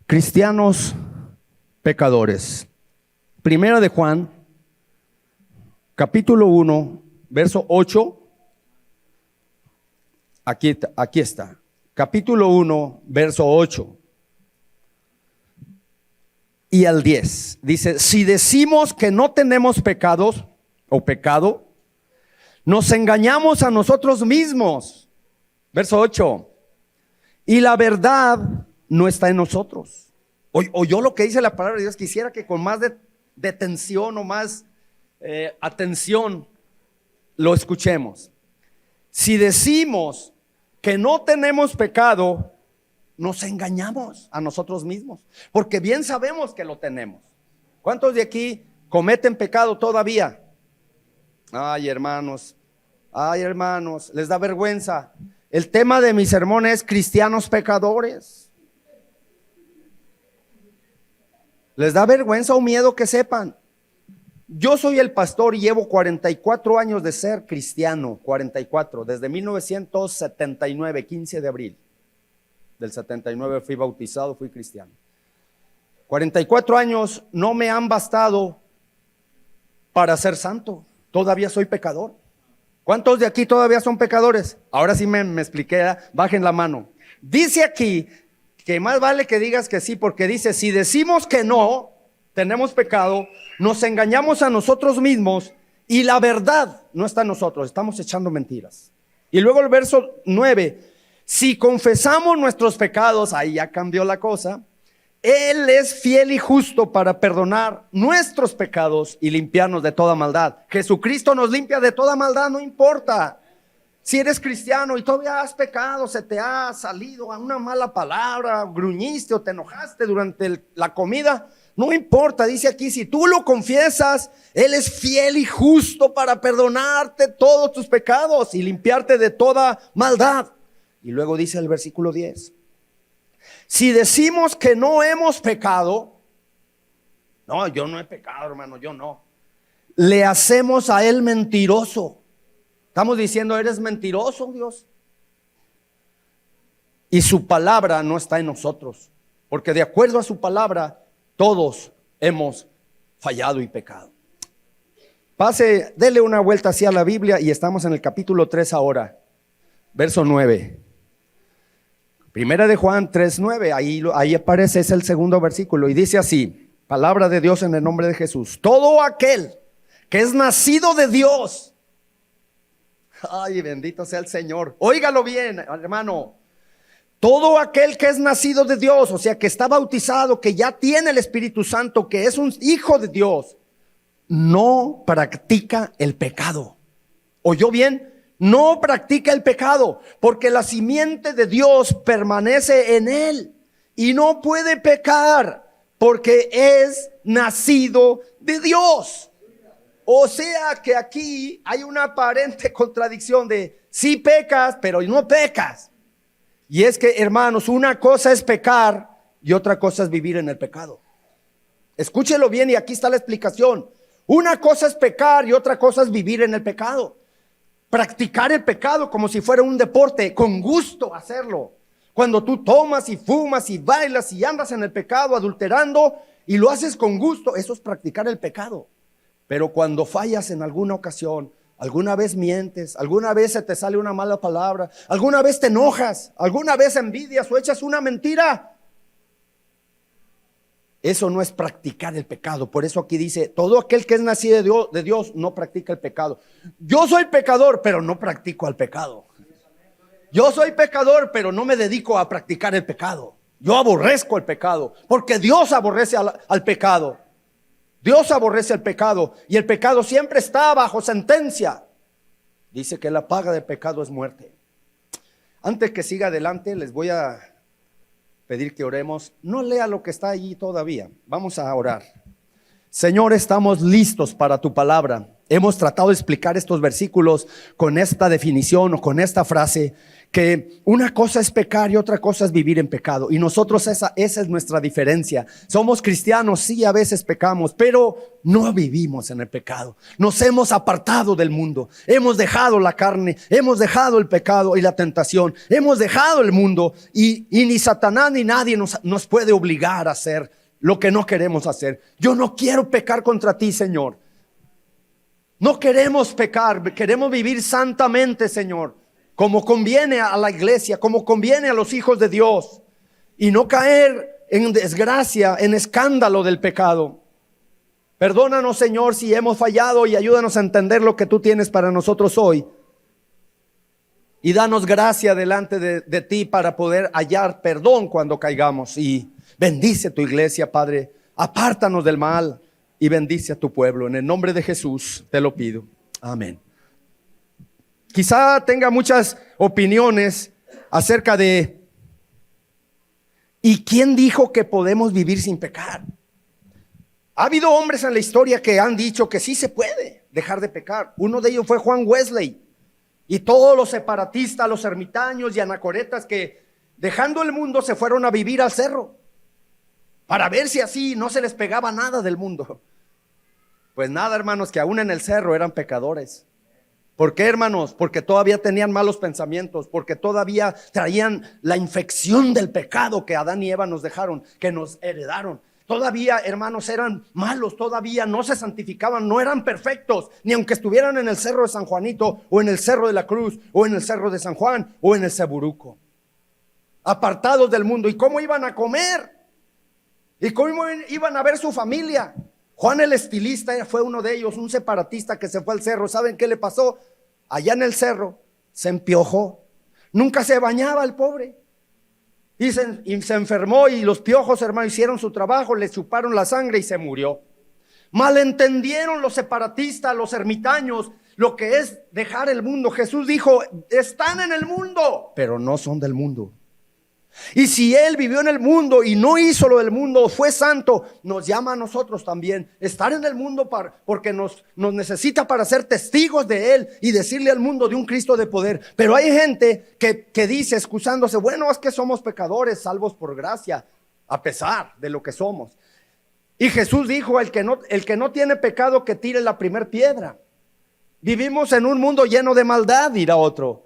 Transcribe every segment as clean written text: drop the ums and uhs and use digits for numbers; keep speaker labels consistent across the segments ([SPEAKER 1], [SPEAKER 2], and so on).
[SPEAKER 1] Cristianos pecadores. Primera de Juan, capítulo 1, verso 8. Aquí está. Capítulo 1, verso 8 y al 10. Dice: si decimos que no tenemos pecados o pecado, nos engañamos a nosotros mismos. Verso 8. Y la verdad no está en nosotros. Oyó lo que dice la palabra de Dios. Quisiera que con más detención o más atención lo escuchemos. Si decimos que no tenemos pecado, nos engañamos a nosotros mismos, porque bien sabemos que lo tenemos. ¿Cuántos de aquí cometen pecado todavía? Ay, hermanos, les da vergüenza. El tema de mi sermón es cristianos pecadores. ¿Les da vergüenza o miedo que sepan? Yo soy el pastor y llevo 44 años de ser cristiano, 44, desde 1979, 15 de abril del 79 fui bautizado, fui cristiano. 44 años no me han bastado para ser santo, todavía soy pecador. ¿Cuántos de aquí todavía son pecadores? Ahora sí me expliqué, bajen la mano. Dice aquí que más vale que digas que sí, porque dice: si decimos que no tenemos pecado, nos engañamos a nosotros mismos y la verdad no está en nosotros, estamos echando mentiras. Y luego el verso 9: si confesamos nuestros pecados, ahí ya cambió la cosa, Él es fiel y justo para perdonar nuestros pecados y limpiarnos de toda maldad. Jesucristo nos limpia de toda maldad, no importa. Si eres cristiano y todavía has pecado, se te ha salido a una mala palabra, gruñiste o te enojaste durante la comida, no importa, dice aquí, si tú lo confiesas, Él es fiel y justo para perdonarte todos tus pecados y limpiarte de toda maldad. Y luego dice el versículo 10: si decimos que no hemos pecado, no, yo no he pecado, hermano, yo no, le hacemos a Él mentiroso. Estamos diciendo: eres mentiroso, Dios. Y su palabra no está en nosotros, porque de acuerdo a su palabra, todos hemos fallado y pecado. Dele una vuelta hacia la Biblia y estamos en el capítulo 3 ahora, verso 9. Primera de Juan 3:9, ahí aparece, es el segundo versículo, y dice así, palabra de Dios en el nombre de Jesús: todo aquel que es nacido de Dios. Ay, bendito sea el Señor. Óigalo bien, hermano. Todo aquel que es nacido de Dios, o sea, que está bautizado, que ya tiene el Espíritu Santo, que es un hijo de Dios, no practica el pecado. ¿Oyó bien? No practica el pecado, porque la simiente de Dios permanece en él y no puede pecar porque es nacido de Dios. O sea que aquí hay una aparente contradicción de sí pecas, pero no pecas. Y es que, hermanos, una cosa es pecar y otra cosa es vivir en el pecado. Escúchelo bien y aquí está la explicación. Una cosa es pecar y otra cosa es vivir en el pecado. Practicar el pecado como si fuera un deporte, con gusto hacerlo. Cuando tú tomas y fumas y bailas y andas en el pecado adulterando y lo haces con gusto, eso es practicar el pecado. Pero cuando fallas en alguna ocasión, alguna vez mientes, alguna vez se te sale una mala palabra, alguna vez te enojas, alguna vez envidias o echas una mentira, eso no es practicar el pecado. Por eso aquí dice: todo aquel que es nacido de Dios no practica el pecado. Yo soy pecador, pero no practico el pecado. Yo soy pecador, pero no me dedico a practicar el pecado. Yo aborrezco el pecado, porque Dios aborrece al pecado. Dios aborrece el pecado y el pecado siempre está bajo sentencia. Dice que la paga del pecado es muerte. Antes que siga adelante, les voy a pedir que oremos. No lea lo que está allí todavía. Vamos a orar. Señor, estamos listos para tu palabra. Hemos tratado de explicar estos versículos con esta definición o con esta frase que una cosa es pecar y otra cosa es vivir en pecado. Y nosotros esa es nuestra diferencia. Somos cristianos, sí, a veces pecamos, pero no vivimos en el pecado. Nos hemos apartado del mundo. Hemos dejado la carne, hemos dejado el pecado y la tentación. Hemos dejado el mundo y ni Satanás ni nadie nos puede obligar a hacer lo que no queremos hacer. Yo no quiero pecar contra ti, Señor. No queremos pecar, queremos vivir santamente, Señor, como conviene a la iglesia, como conviene a los hijos de Dios, y no caer en desgracia, en escándalo del pecado. Perdónanos, Señor, si hemos fallado, y ayúdanos a entender lo que tú tienes para nosotros hoy. Y danos gracia delante de ti para poder hallar perdón cuando caigamos. Y bendice tu iglesia, Padre. Apártanos del mal y bendice a tu pueblo. En el nombre de Jesús te lo pido. Amén. Quizá tenga muchas opiniones acerca de ¿y quién dijo que podemos vivir sin pecar? Ha habido hombres en la historia que han dicho que sí se puede dejar de pecar. Uno de ellos fue Juan Wesley. Y todos los separatistas, los ermitaños y anacoretas que dejando el mundo se fueron a vivir al cerro para ver si así no se les pegaba nada del mundo. Pues nada, hermanos, que aún en el cerro eran pecadores. ¿Por qué, hermanos? Porque todavía tenían malos pensamientos, porque todavía traían la infección del pecado que Adán y Eva nos dejaron, que nos heredaron. Todavía, hermanos, eran malos, todavía no se santificaban, no eran perfectos, ni aunque estuvieran en el cerro de San Juanito, o en el cerro de la Cruz, o en el cerro de San Juan, o en el Ceburuco. Apartados del mundo. ¿Y cómo iban a comer? ¿Y cómo iban a ver su familia? Juan el estilista fue uno de ellos, un separatista que se fue al cerro. ¿Saben qué le pasó? Allá en el cerro se empiojó. Nunca se bañaba el pobre. Y se enfermó, y los piojos, hermano, hicieron su trabajo, le chuparon la sangre y se murió. Malentendieron los separatistas, los ermitaños, lo que es dejar el mundo. Jesús dijo, están en el mundo, pero no son del mundo. Y si Él vivió en el mundo y no hizo lo del mundo, fue santo, nos llama a nosotros también estar en el mundo porque nos necesita para ser testigos de Él y decirle al mundo de un Cristo de poder. Pero hay gente que dice, excusándose, bueno, es que somos pecadores, salvos por gracia, a pesar de lo que somos. Y Jesús dijo, el que no tiene pecado, que tire la primer piedra. Vivimos en un mundo lleno de maldad, dirá otro.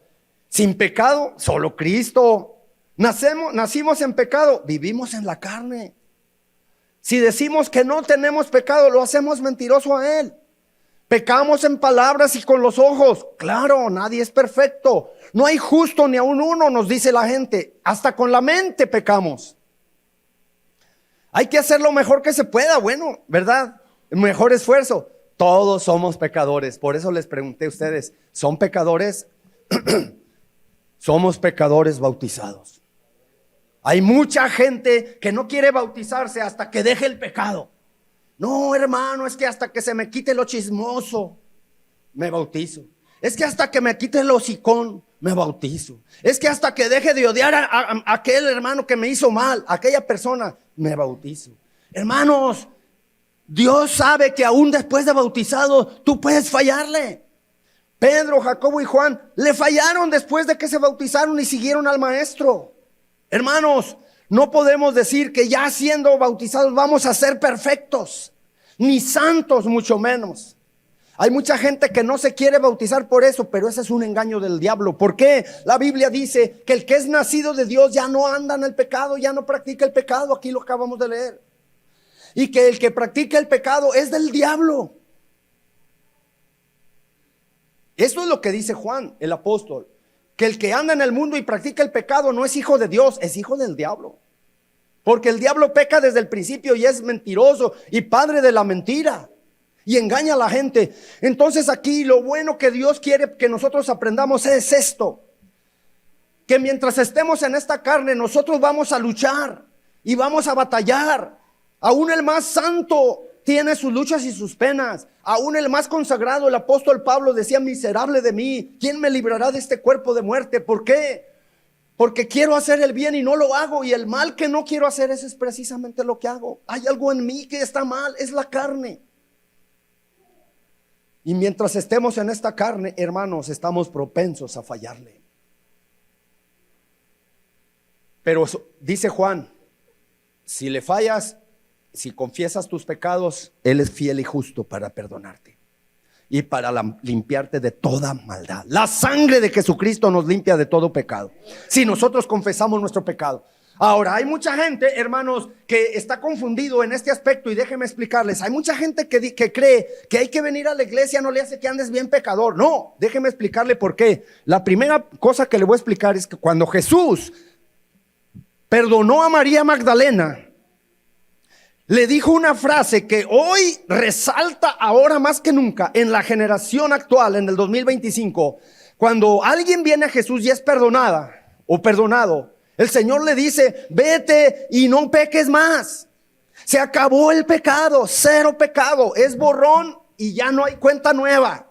[SPEAKER 1] Sin pecado, solo Cristo. Nacimos en pecado, vivimos en la carne. Si decimos que no tenemos pecado, lo hacemos mentiroso a Él. Pecamos en palabras y con los ojos. Claro, nadie es perfecto. No hay justo ni aun uno, nos dice la gente. Hasta con la mente pecamos. Hay que hacer lo mejor que se pueda, bueno, ¿verdad? El mejor esfuerzo. Todos somos pecadores. Por eso les pregunté a ustedes, ¿son pecadores? Somos pecadores bautizados. Hay mucha gente que no quiere bautizarse hasta que deje el pecado. No, hermano, es que hasta que se me quite lo chismoso, me bautizo. Es que hasta que me quite el hocicón, me bautizo. Es que hasta que deje de odiar a aquel hermano que me hizo mal, a aquella persona, me bautizo. Hermanos, Dios sabe que aún después de bautizado, tú puedes fallarle. Pedro, Jacobo y Juan le fallaron después de que se bautizaron y siguieron al maestro. Hermanos, no podemos decir que ya siendo bautizados vamos a ser perfectos, ni santos mucho menos. Hay mucha gente que no se quiere bautizar por eso, pero ese es un engaño del diablo. ¿Por qué? La Biblia dice que el que es nacido de Dios ya no anda en el pecado, ya no practica el pecado. Aquí lo acabamos de leer. Y que el que practica el pecado es del diablo. Eso es lo que dice Juan, el apóstol. Que el que anda en el mundo y practica el pecado no es hijo de Dios, es hijo del diablo. Porque el diablo peca desde el principio y es mentiroso y padre de la mentira. Y engaña a la gente. Entonces aquí lo bueno que Dios quiere que nosotros aprendamos es esto. Que mientras estemos en esta carne nosotros vamos a luchar y vamos a batallar. Aún el más santo tiene sus luchas y sus penas. Aún el más consagrado, el apóstol Pablo decía, miserable de mí, ¿quién me librará de este cuerpo de muerte? ¿Por qué? Porque quiero hacer el bien y no lo hago, y el mal que no quiero hacer, ese es precisamente lo que hago. Hay algo en mí que está mal, es la carne. Y mientras estemos en esta carne, hermanos, estamos propensos a fallarle. Pero dice Juan, si le fallas, si confiesas tus pecados, Él es fiel y justo para perdonarte y para limpiarte de toda maldad. La sangre de Jesucristo nos limpia de todo pecado, si nosotros confesamos nuestro pecado. Ahora, hay mucha gente, hermanos, que está confundido en este aspecto, y déjenme explicarles. Hay mucha gente que cree que hay que venir a la iglesia, no le hace que andes bien pecador. No, déjenme explicarle por qué. La primera cosa que le voy a explicar es que cuando Jesús perdonó a María Magdalena, le dijo una frase que hoy resalta ahora más que nunca en la generación actual, en el 2025. Cuando alguien viene a Jesús y es perdonada o perdonado, el Señor le dice: vete y no peques más. Se acabó el pecado, cero pecado, es borrón y ya no hay cuenta nueva.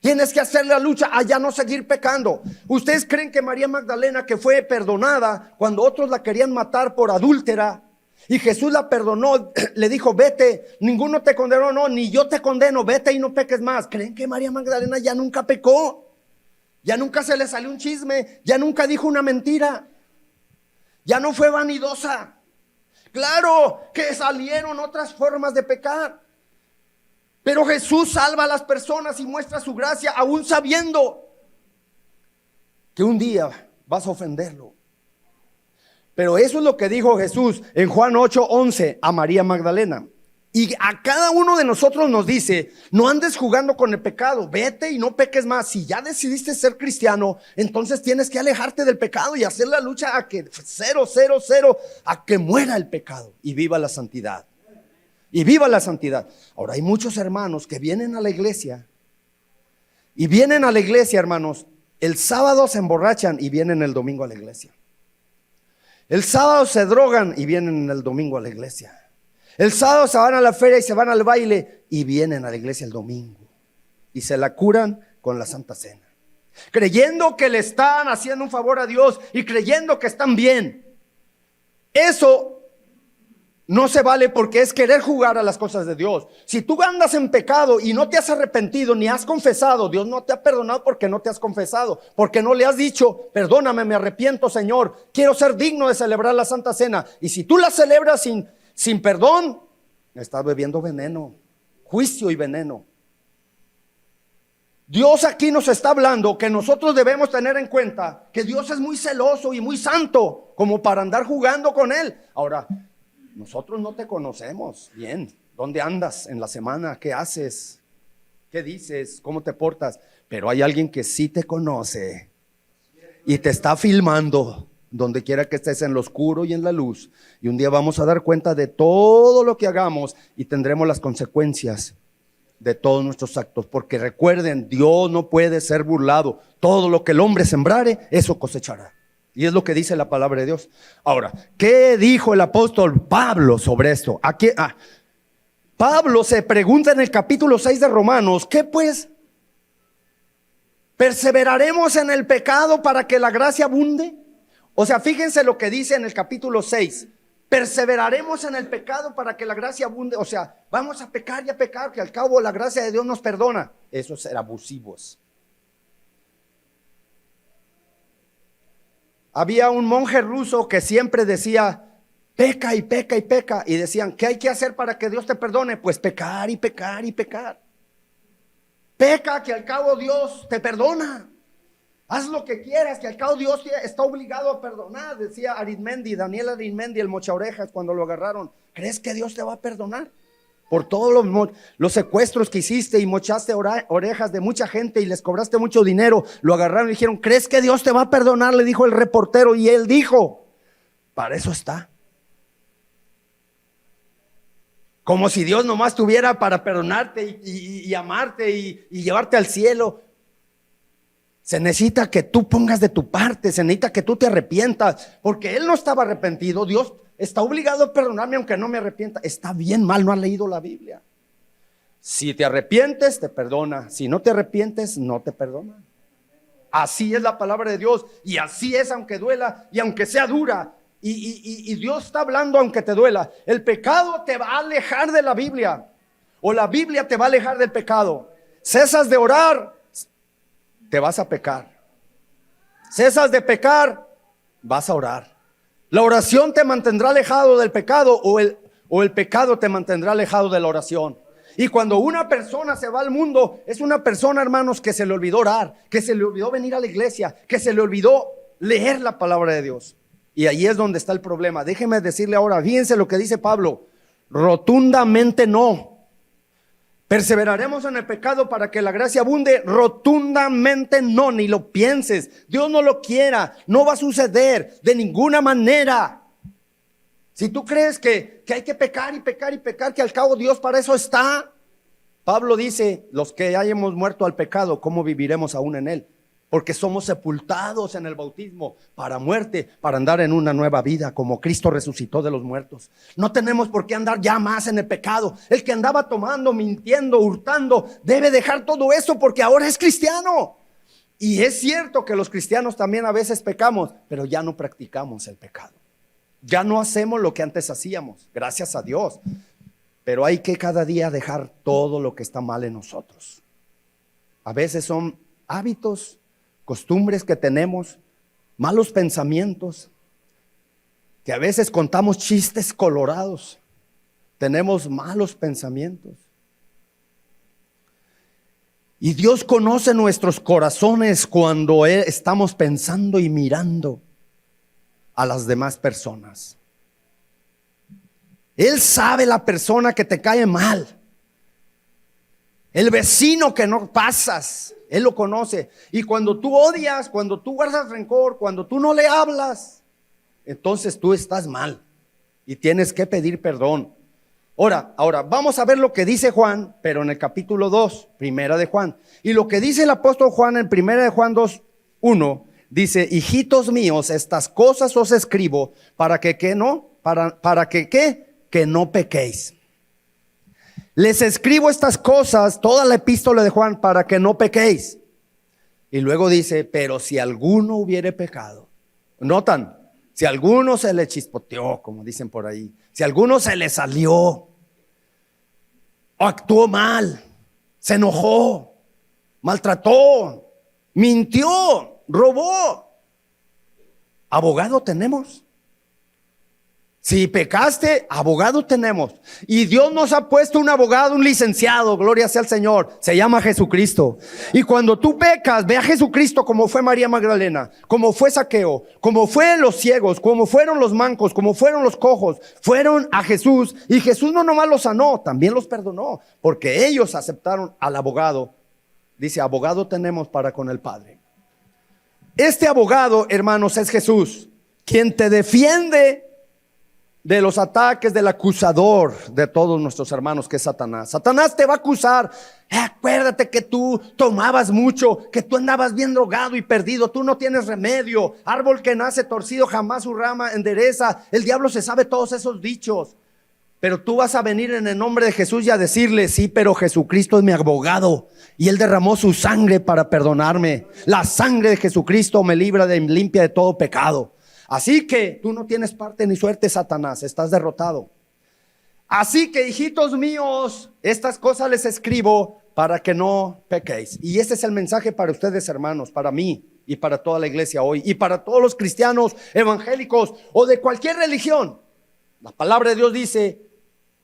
[SPEAKER 1] Tienes que hacer la lucha a ya no seguir pecando. ¿Ustedes creen que María Magdalena, que fue perdonada cuando otros la querían matar por adúltera, y Jesús la perdonó, le dijo: vete, ninguno te condenó? No, ni yo te condeno, vete y no peques más. ¿Creen que María Magdalena ya nunca pecó? Ya nunca se le salió un chisme, ya nunca dijo una mentira, ya no fue vanidosa. Claro que salieron otras formas de pecar, pero Jesús salva a las personas y muestra su gracia, aún sabiendo que un día vas a ofenderlo. Pero eso es lo que dijo Jesús en Juan 8:11 a María Magdalena. Y a cada uno de nosotros nos dice: no andes jugando con el pecado, vete y no peques más. Si ya decidiste ser cristiano, entonces tienes que alejarte del pecado y hacer la lucha a que cero, a que muera el pecado y viva la santidad. Y viva la santidad. Ahora, hay muchos hermanos que vienen a la iglesia, y vienen a la iglesia, hermanos, el sábado se emborrachan y vienen el domingo a la iglesia. El sábado se drogan y vienen el domingo a la iglesia. El sábado se van a la feria y se van al baile y vienen a la iglesia el domingo. Y se la curan con la Santa Cena, creyendo que le están haciendo un favor a Dios y creyendo que están bien. Eso no se vale, porque es querer jugar a las cosas de Dios. Si tú andas en pecado y no te has arrepentido ni has confesado, Dios no te ha perdonado porque no te has confesado, porque no le has dicho: perdóname, me arrepiento, Señor, quiero ser digno de celebrar la Santa Cena. Y si tú la celebras sin perdón, estás bebiendo veneno, juicio y veneno. Dios aquí nos está hablando que nosotros debemos tener en cuenta que Dios es muy celoso y muy santo como para andar jugando con Él. Ahora, nosotros no te conocemos bien. ¿Dónde andas en la semana? ¿Qué haces? ¿Qué dices? ¿Cómo te portas? Pero hay alguien que sí te conoce y te está filmando donde quiera que estés, en lo oscuro y en la luz. Y un día vamos a dar cuenta de todo lo que hagamos y tendremos las consecuencias de todos nuestros actos. Porque recuerden, Dios no puede ser burlado. Todo lo que el hombre sembrare, eso cosechará. Y es lo que dice la palabra de Dios. Ahora, ¿qué dijo el apóstol Pablo sobre esto? Aquí, Pablo se pregunta en el capítulo 6 de Romanos: ¿qué pues? ¿Perseveraremos en el pecado para que la gracia abunde? O sea, fíjense lo que dice en el capítulo 6. Perseveraremos en el pecado para que la gracia abunde. O sea, vamos a pecar y a pecar, que al cabo la gracia de Dios nos perdona. Eso es ser abusivos. Había un monje ruso que siempre decía: peca y peca y peca. Y decían: ¿qué hay que hacer para que Dios te perdone? Pues pecar y pecar y pecar. Peca, que al cabo Dios te perdona. Haz lo que quieras, que al cabo Dios está obligado a perdonar. Decía Arizmendi, Daniel Arizmendi, el mocha orejas, cuando lo agarraron: ¿crees que Dios te va a perdonar? Por todos los secuestros que hiciste y mochaste orejas de mucha gente y les cobraste mucho dinero. Lo agarraron y dijeron: ¿crees que Dios te va a perdonar? Le dijo el reportero, y él dijo: para eso está. Como si Dios nomás tuviera para perdonarte y amarte y llevarte al cielo. Se necesita que tú pongas de tu parte, se necesita que tú te arrepientas, porque él no estaba arrepentido. Dios está obligado a perdonarme aunque no me arrepienta. Está bien mal, no has leído la Biblia. Si te arrepientes, te perdona. Si no te arrepientes, no te perdona. Así es la palabra de Dios, y así es aunque duela y aunque sea dura. Y Dios está hablando aunque te duela. El pecado te va a alejar de la Biblia, o la Biblia te va a alejar del pecado. Cesas de orar, te vas a pecar. Cesas de pecar, vas a orar. La oración te mantendrá alejado del pecado o el pecado te mantendrá alejado de la oración. Y cuando una persona se va al mundo, es una persona, hermanos, que se le olvidó orar, que se le olvidó venir a la iglesia, que se le olvidó leer la palabra de Dios. Y ahí es donde está el problema. Déjeme decirle ahora, fíjense lo que dice Pablo: rotundamente no. ¿Perseveraremos en el pecado para que la gracia abunde? Rotundamente no, ni lo pienses. Dios no lo quiera, no va a suceder de ninguna manera. Si tú crees que hay que pecar y pecar y pecar, que al cabo Dios para eso está. Pablo dice, los que hayamos muerto al pecado, ¿cómo viviremos aún en él? Porque somos sepultados en el bautismo para muerte, para andar en una nueva vida, como Cristo resucitó de los muertos. No tenemos por qué andar ya más en el pecado. El que andaba tomando, mintiendo, hurtando, debe dejar todo eso porque ahora es cristiano. Y es cierto que los cristianos también a veces pecamos, pero ya no practicamos el pecado. Ya no hacemos lo que antes hacíamos, gracias a Dios. Pero hay que cada día dejar todo lo que está mal en nosotros. A veces son hábitos, costumbres que tenemos, malos pensamientos, que a veces contamos chistes colorados, tenemos malos pensamientos. Y Dios conoce nuestros corazones cuando estamos pensando y mirando a las demás personas. Él sabe la persona que te cae mal, el vecino que no pasas, Él lo conoce. Y cuando tú odias, cuando tú guardas rencor, cuando tú no le hablas, entonces tú estás mal y tienes que pedir perdón. Ahora vamos a ver lo que dice Juan, pero en el capítulo 2, primera de Juan. Y lo que dice el apóstol Juan en primera de Juan 2, 1, dice: hijitos míos, estas cosas os escribo para que que no pequéis. Les escribo estas cosas, toda la epístola de Juan, para que no pequéis. Y luego dice: pero si alguno hubiere pecado. Notan, si alguno se le chispoteó, como dicen por ahí, si alguno se le salió, o actuó mal, se enojó, maltrató, mintió, robó, abogado tenemos. Si pecaste, abogado tenemos. Y Dios nos ha puesto un abogado, un licenciado, gloria sea al Señor, se llama Jesucristo. Y cuando tú pecas, ve a Jesucristo, como fue María Magdalena, como fue Zaqueo, como fueron los ciegos, como fueron los mancos, como fueron los cojos, fueron a Jesús. Y Jesús no nomás los sanó, también los perdonó, porque ellos aceptaron al abogado. Dice: abogado tenemos para con el Padre. Este abogado, hermanos, es Jesús, quien te defiende de los ataques del acusador de todos nuestros hermanos, que es Satanás. Satanás te va a acusar: acuérdate que tú tomabas mucho, que tú andabas bien drogado y perdido, tú no tienes remedio, árbol que nace torcido jamás su rama endereza. El diablo se sabe todos esos dichos, pero tú vas a venir en el nombre de Jesús y a decirle: sí, pero Jesucristo es mi abogado y Él derramó su sangre para perdonarme. La sangre de Jesucristo me libra, me limpia de todo pecado. Así que tú no tienes parte ni suerte, Satanás, estás derrotado. Así que, hijitos míos, estas cosas les escribo para que no pequéis. Y ese es el mensaje para ustedes, hermanos, para mí y para toda la iglesia hoy, y para todos los cristianos evangélicos o de cualquier religión. La palabra de Dios dice: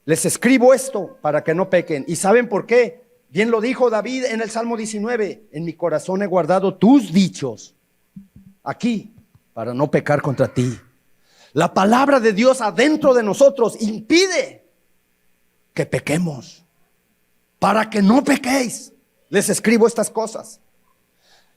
[SPEAKER 1] les escribo esto para que no pequen. ¿Y saben por qué? Bien lo dijo David en el Salmo 19: en mi corazón he guardado tus dichos, aquí, para no pecar contra ti. La palabra de Dios adentro de nosotros impide que pequemos. Para que no pequéis, les escribo estas cosas.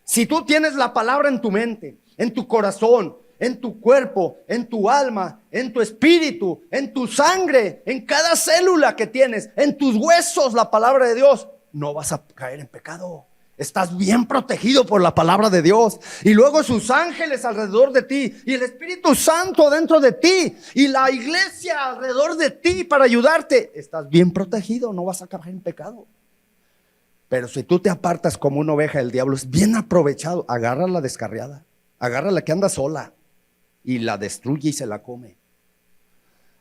[SPEAKER 1] Si tú tienes la palabra en tu mente, en tu corazón, en tu cuerpo, en tu alma, en tu espíritu, en tu sangre, en cada célula que tienes, en tus huesos, la palabra de Dios, no vas a caer en pecado. Estás bien protegido por la palabra de Dios. Y luego sus ángeles alrededor de ti, y el Espíritu Santo dentro de ti, y la iglesia alrededor de ti para ayudarte. Estás bien protegido, no vas a caer en pecado. Pero si tú te apartas como una oveja, el diablo es bien aprovechado. Agarra la descarriada, agarra la que anda sola y la destruye y se la come.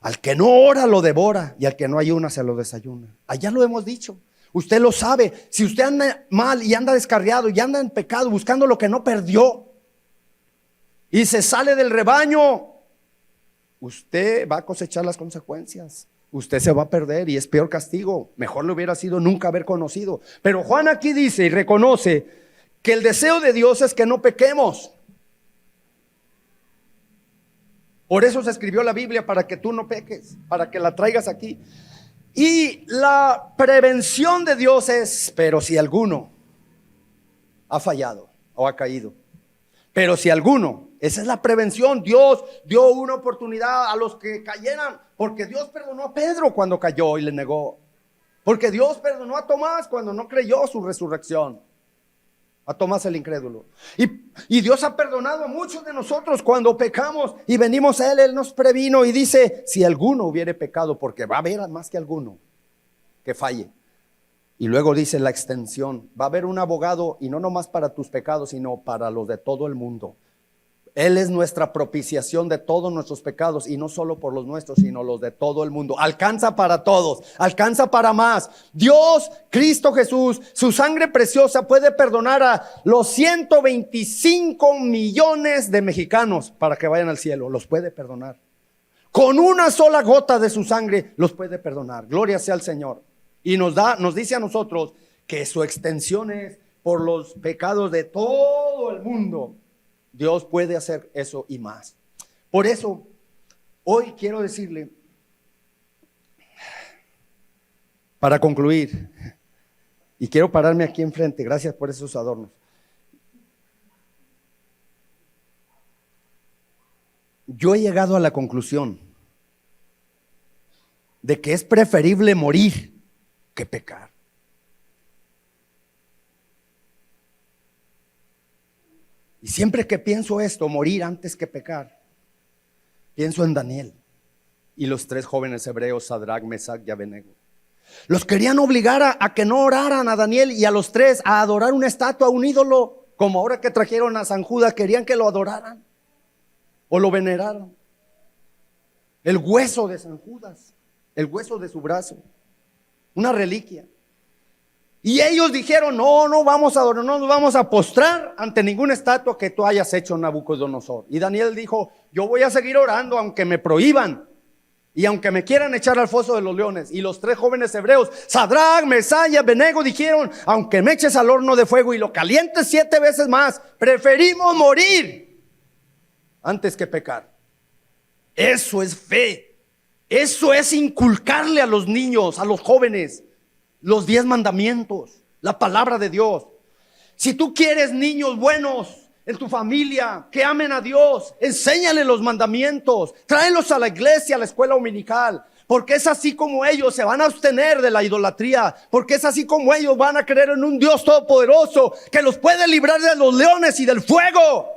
[SPEAKER 1] Al que no ora lo devora, y al que no ayuna se lo desayuna. Allá lo hemos dicho. Usted lo sabe. Si usted anda mal y anda descarriado y anda en pecado buscando lo que no perdió y se sale del rebaño, usted va a cosechar las consecuencias. Usted se va a perder y es peor castigo. Mejor le hubiera sido nunca haber conocido. Pero Juan aquí dice y reconoce que el deseo de Dios es que no pequemos. Por eso se escribió la Biblia, para que tú no peques, para que la traigas aquí. Y la prevención de Dios es, pero si alguno ha fallado o ha caído, pero si alguno, esa es la prevención. Dios dio una oportunidad a los que cayeran, porque Dios perdonó a Pedro cuando cayó y le negó, porque Dios perdonó a Tomás cuando no creyó su resurrección, a Tomás el incrédulo. Y Dios ha perdonado a muchos de nosotros cuando pecamos y venimos a Él. Él nos previno y dice, si alguno hubiere pecado, porque va a haber más que alguno que falle. Y luego dice la extensión, va a haber un abogado, y no nomás para tus pecados, sino para los de todo el mundo. Él es nuestra propiciación de todos nuestros pecados, y no solo por los nuestros, sino los de todo el mundo. Alcanza para todos, alcanza para más. Dios, Cristo Jesús, su sangre preciosa puede perdonar a los 125 millones de mexicanos para que vayan al cielo. Los puede perdonar. Con una sola gota de su sangre los puede perdonar. Gloria sea al Señor. Y nos dice a nosotros que su extensión es por los pecados de todo el mundo. Dios puede hacer eso y más. Por eso, hoy quiero decirle, para concluir, y quiero pararme aquí enfrente, gracias por esos adornos. Yo he llegado a la conclusión de que es preferible morir que pecar. Y siempre que pienso esto, morir antes que pecar, pienso en Daniel y los 3 jóvenes hebreos, Sadrac, Mesac y Abednego. Los querían obligar a que no oraran a Daniel y a los 3 a adorar una estatua, un ídolo, como ahora que trajeron a San Judas, querían que lo adoraran o lo veneraran. El hueso de San Judas, el hueso de su brazo, una reliquia. Y ellos dijeron, no vamos a adorar, no nos vamos a postrar ante ninguna estatua que tú hayas hecho, Nabucodonosor. Y Daniel dijo, yo voy a seguir orando aunque me prohíban y aunque me quieran echar al foso de los leones. Y los 3 jóvenes hebreos, Sadrac, Mesach y Abednego, dijeron, aunque me eches al horno de fuego y lo calientes 7 veces más, preferimos morir antes que pecar. Eso es fe. Eso es inculcarle a los niños, a los jóvenes, los 10 mandamientos, la palabra de Dios. Si tú quieres niños buenos en tu familia, que amen a Dios, enséñale los mandamientos, tráelos a la iglesia, a la escuela dominical, porque es así como ellos se van a abstener de la idolatría, porque es así como ellos van a creer en un Dios todopoderoso que los puede librar de los leones y del fuego.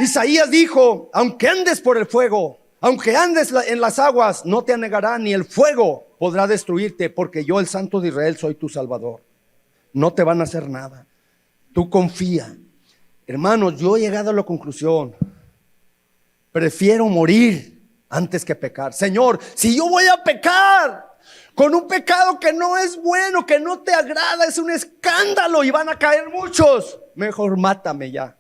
[SPEAKER 1] Isaías dijo, aunque andes por el fuego, aunque andes en las aguas, no te anegará, ni el fuego podrá destruirte, porque yo, el Santo de Israel, soy tu Salvador. No te van a hacer nada. Tú confía. Hermanos, yo he llegado a la conclusión, prefiero morir antes que pecar. Señor, si yo voy a pecar con un pecado que no es bueno, que no te agrada, es un escándalo y van a caer muchos, mejor mátame ya.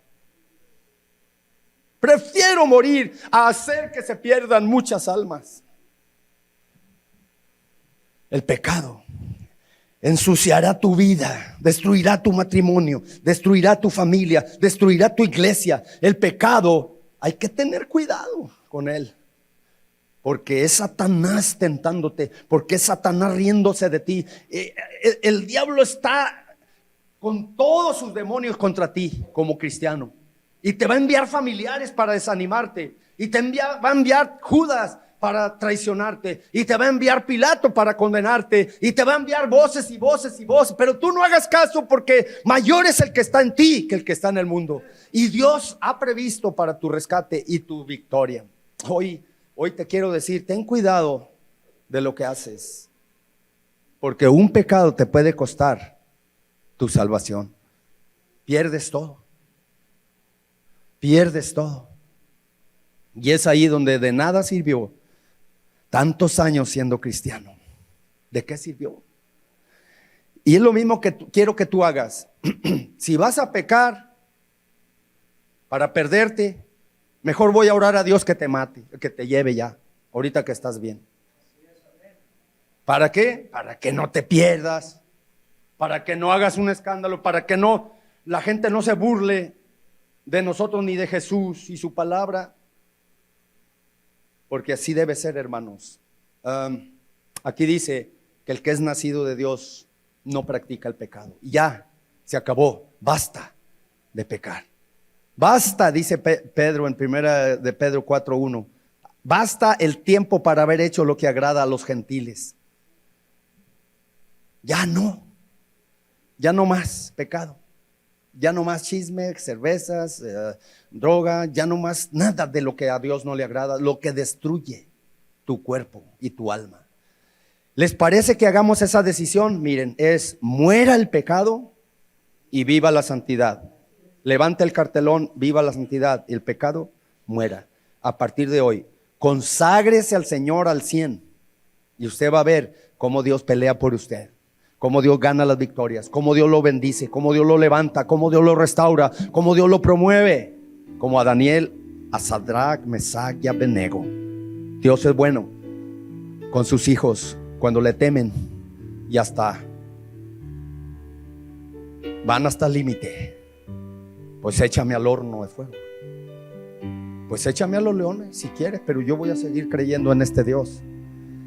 [SPEAKER 1] Prefiero morir a hacer que se pierdan muchas almas. El pecado ensuciará tu vida, destruirá tu matrimonio, destruirá tu familia, destruirá tu iglesia. El pecado, hay que tener cuidado con él, porque es Satanás tentándote, porque es Satanás riéndose de ti. El diablo está con todos sus demonios contra ti como cristiano. Y te va a enviar familiares para desanimarte. Y va a enviar Judas para traicionarte. Y te va a enviar Pilato para condenarte. Y te va a enviar voces y voces y voces. Pero tú no hagas caso, porque mayor es el que está en ti que el que está en el mundo. Y Dios ha previsto para tu rescate y tu victoria. Hoy te quiero decir, ten cuidado de lo que haces. Porque un pecado te puede costar tu salvación. Pierdes todo. Pierdes todo. Y es ahí donde de nada sirvió tantos años siendo cristiano. ¿De qué sirvió? Y es lo mismo que quiero que tú hagas. Si vas a pecar para perderte, Mejor voy a orar a Dios que te mate, que te lleve ya, ahorita que estás bien. ¿Para qué? Para que no te pierdas, para que no hagas un escándalo, para que no la gente no se burle de nosotros ni de Jesús y su palabra. Porque así debe ser, hermanos. Aquí dice que el que es nacido de Dios no practica el pecado. Y ya, se acabó, basta de pecar. Basta, dice Pedro en primera de Pedro 4:1. Basta el tiempo para haber hecho lo que agrada a los gentiles. Ya no más pecado. Ya no más chisme, cervezas, droga, ya no más nada de lo que a Dios no le agrada, lo que destruye tu cuerpo y tu alma. ¿Les parece que hagamos esa decisión? Miren, es muera el pecado y viva la santidad. Levante el cartelón, viva la santidad, y el pecado muera. A partir de hoy, conságrese al Señor al 100 y usted va a ver cómo Dios pelea por usted. Cómo Dios gana las victorias, cómo Dios lo bendice, cómo Dios lo levanta, cómo Dios lo restaura, cómo Dios lo promueve, como a Daniel, a Sadrach, Mesach y Abednego. Dios es bueno con sus hijos cuando le temen y van hasta el límite. Pues échame al horno de fuego, pues échame a los leones si quieres, pero yo voy a seguir creyendo en este Dios.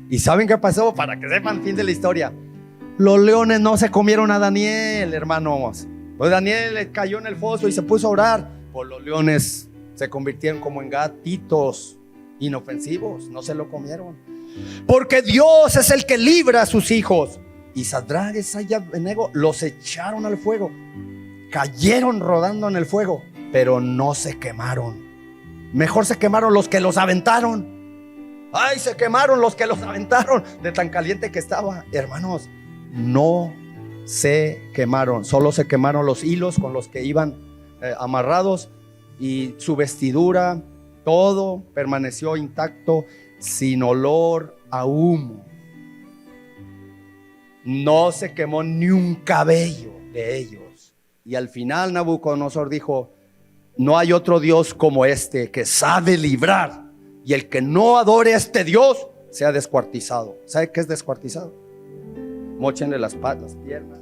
[SPEAKER 1] ¿Y saben qué pasó? Para que sepan el fin de la historia. Los leones no se comieron a Daniel, hermanos. Pues Daniel cayó en el foso y se puso a orar. Pues los leones se convirtieron como en gatitos inofensivos, no se lo comieron. Porque Dios es el que libra a sus hijos. Y Sadrach, Mesach y Abednego los echaron al fuego. Cayeron rodando en el fuego, pero no se quemaron. Mejor se quemaron los que los aventaron. Ay, se quemaron los que los aventaron de tan caliente que estaba. Hermanos, no se quemaron, solo se quemaron los hilos con los que iban amarrados, y su vestidura, todo permaneció intacto, sin olor a humo. No se quemó ni un cabello de ellos. Y al final Nabucodonosor dijo: no hay otro Dios como este, que sabe librar, y el que no adore a este Dios sea descuartizado. ¿Sabe qué es descuartizado? Móchenle las patas, las piernas,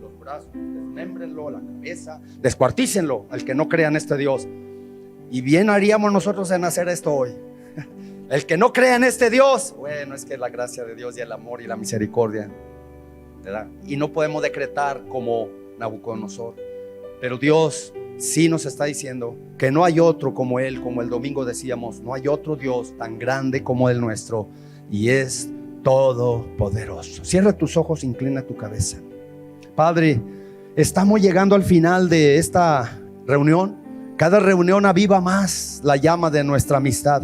[SPEAKER 1] los brazos, desmémbrenlo, la cabeza, descuartícenlo al que no crea en este Dios. Y bien haríamos nosotros en hacer esto hoy. El que no crea en este Dios, bueno, es que la gracia de Dios y el amor y la misericordia, ¿verdad? Y no podemos decretar como Nabucodonosor, pero Dios sí nos está diciendo que no hay otro como Él. Como el domingo decíamos, no hay otro Dios tan grande como el nuestro, y es todopoderoso. Cierra tus ojos, inclina tu cabeza. Padre, estamos llegando al final de esta reunión. Cada reunión aviva más la llama de nuestra amistad,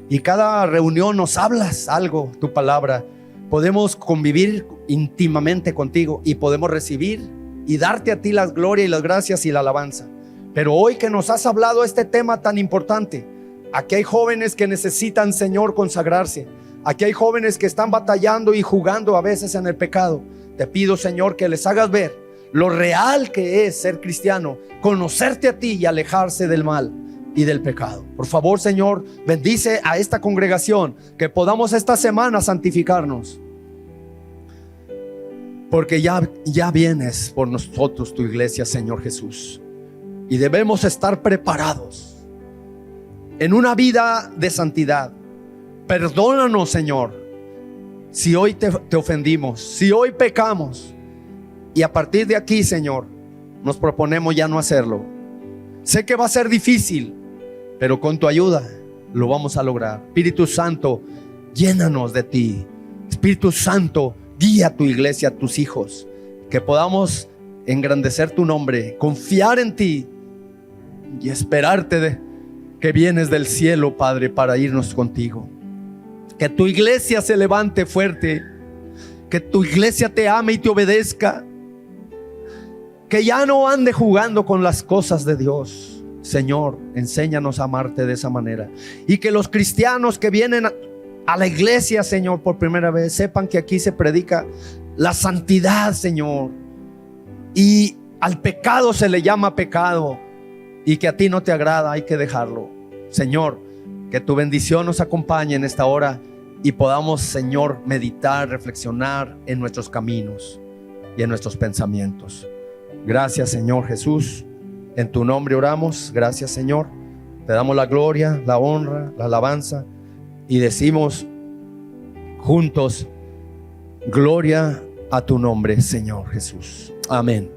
[SPEAKER 1] y cada reunión nos hablas algo, tu palabra. Podemos convivir íntimamente contigo y podemos recibir y darte a ti la gloria y las gracias y la alabanza. Pero hoy que nos has hablado este tema tan importante, aquí hay jóvenes que necesitan, Señor, consagrarse. Aquí hay jóvenes que están batallando y jugando a veces en el pecado. Te pido, Señor, que les hagas ver lo real que es ser cristiano, conocerte a ti y alejarse del mal y del pecado. Por favor, Señor, bendice a esta congregación, que podamos esta semana santificarnos, porque ya vienes por nosotros, tu iglesia, Señor Jesús, y debemos estar preparados en una vida de santidad. Perdónanos, Señor, si hoy te ofendimos, si hoy pecamos, y a partir de aquí, Señor, nos proponemos ya no hacerlo. Sé que va a ser difícil, pero con tu ayuda lo vamos a lograr. Espíritu Santo, llénanos de ti. Espíritu Santo, guía a tu iglesia, a tus hijos, que podamos engrandecer tu nombre, confiar en ti y esperarte que vienes del cielo, Padre, para irnos contigo. Que tu iglesia se levante fuerte, que tu iglesia te ame y te obedezca, que ya no ande jugando con las cosas de Dios. Señor, enséñanos a amarte de esa manera, y que los cristianos que vienen a la iglesia, Señor, por primera vez, sepan que aquí se predica la santidad, Señor, y al pecado se le llama pecado, y que a ti no te agrada, hay que dejarlo. Señor, que tu bendición nos acompañe en esta hora y podamos, Señor, meditar, reflexionar en nuestros caminos y en nuestros pensamientos. Gracias, Señor Jesús. En tu nombre oramos. Gracias, Señor. Te damos la gloria, la honra, la alabanza y decimos juntos: gloria a tu nombre, Señor Jesús. Amén.